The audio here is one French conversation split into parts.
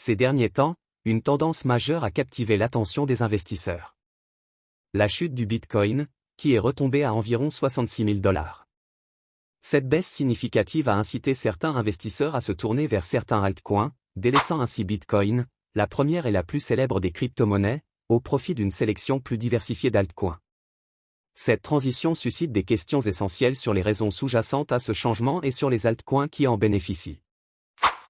Ces derniers temps, une tendance majeure a captivé l'attention des investisseurs. La chute du Bitcoin, qui est retombée à environ 66 000 $. Cette baisse significative a incité certains investisseurs à se tourner vers certains altcoins, délaissant ainsi Bitcoin, la première et la plus célèbre des crypto-monnaies, au profit d'une sélection plus diversifiée d'altcoins. Cette transition suscite des questions essentielles sur les raisons sous-jacentes à ce changement et sur les altcoins qui en bénéficient.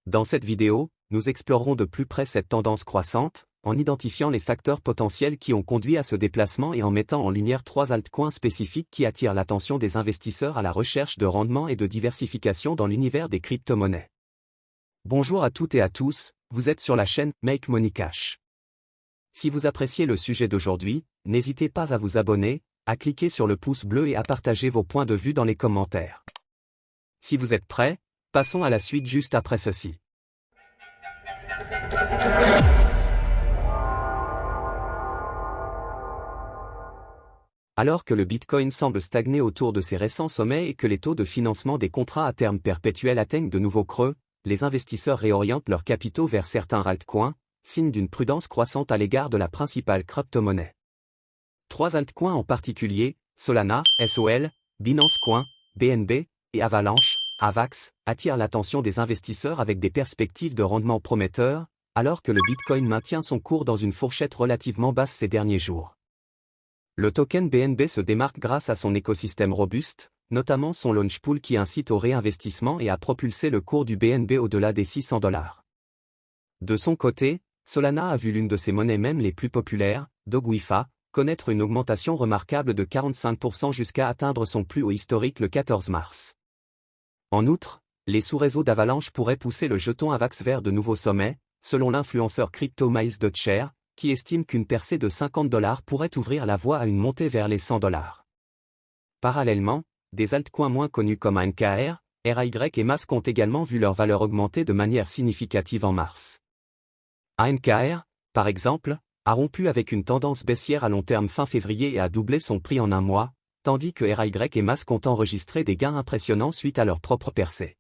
Dans cette vidéo, nous explorerons de plus près cette tendance croissante, en identifiant les facteurs potentiels qui ont conduit à ce déplacement et en mettant en lumière 3 altcoins spécifiques qui attirent l'attention des investisseurs à la recherche de rendement et de diversification dans l'univers des crypto-monnaies. Bonjour à toutes et à tous, vous êtes sur la chaîne Make Money Cash. Si vous appréciez le sujet d'aujourd'hui, n'hésitez pas à vous abonner, à cliquer sur le pouce bleu et à partager vos points de vue dans les commentaires. Si vous êtes prêts, passons à la suite juste après ceci. Alors que le Bitcoin semble stagner autour de ses récents sommets et que les taux de financement des contrats à terme perpétuel atteignent de nouveaux creux, les investisseurs réorientent leurs capitaux vers certains altcoins, signe d'une prudence croissante à l'égard de la principale crypto-monnaie. 3 altcoins en particulier, Solana, SOL, Binance Coin, BNB, et Avalanche, AVAX, attirent l'attention des investisseurs avec des perspectives de rendement prometteurs, alors que le Bitcoin maintient son cours dans une fourchette relativement basse ces derniers jours. Le token BNB se démarque grâce à son écosystème robuste, notamment son launch pool qui incite au réinvestissement et a propulsé le cours du BNB au-delà des 600 $. De son côté, Solana a vu l'une de ses monnaies même les plus populaires, Dogwifa, connaître une augmentation remarquable de 45% jusqu'à atteindre son plus haut historique le 14 mars. En outre, les sous-réseaux d'Avalanche pourraient pousser le jeton AVAX vers de nouveaux sommets, selon l'influenceur crypto Miles Dutcher, qui estime qu'une percée de 50 $ pourrait ouvrir la voie à une montée vers les 100 $. Parallèlement, des altcoins moins connus comme ANKR, RAY et Mask ont également vu leur valeur augmenter de manière significative en mars. ANKR, par exemple, a rompu avec une tendance baissière à long terme fin février et a doublé son prix en un mois, tandis que RAY et Mask ont enregistré des gains impressionnants suite à leur propre percée.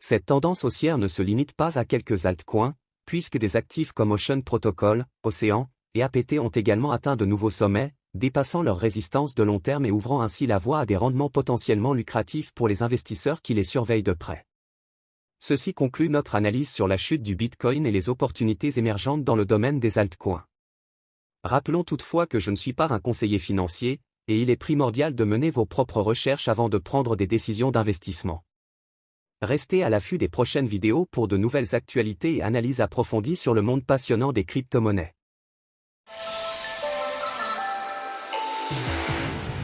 Cette tendance haussière ne se limite pas à quelques altcoins, puisque des actifs comme Ocean Protocol, Océan, et APT ont également atteint de nouveaux sommets, dépassant leur résistance de long terme et ouvrant ainsi la voie à des rendements potentiellement lucratifs pour les investisseurs qui les surveillent de près. Ceci conclut notre analyse sur la chute du Bitcoin et les opportunités émergentes dans le domaine des altcoins. Rappelons toutefois que je ne suis pas un conseiller financier, et il est primordial de mener vos propres recherches avant de prendre des décisions d'investissement. Restez à l'affût des prochaines vidéos pour de nouvelles actualités et analyses approfondies sur le monde passionnant des crypto-monnaies.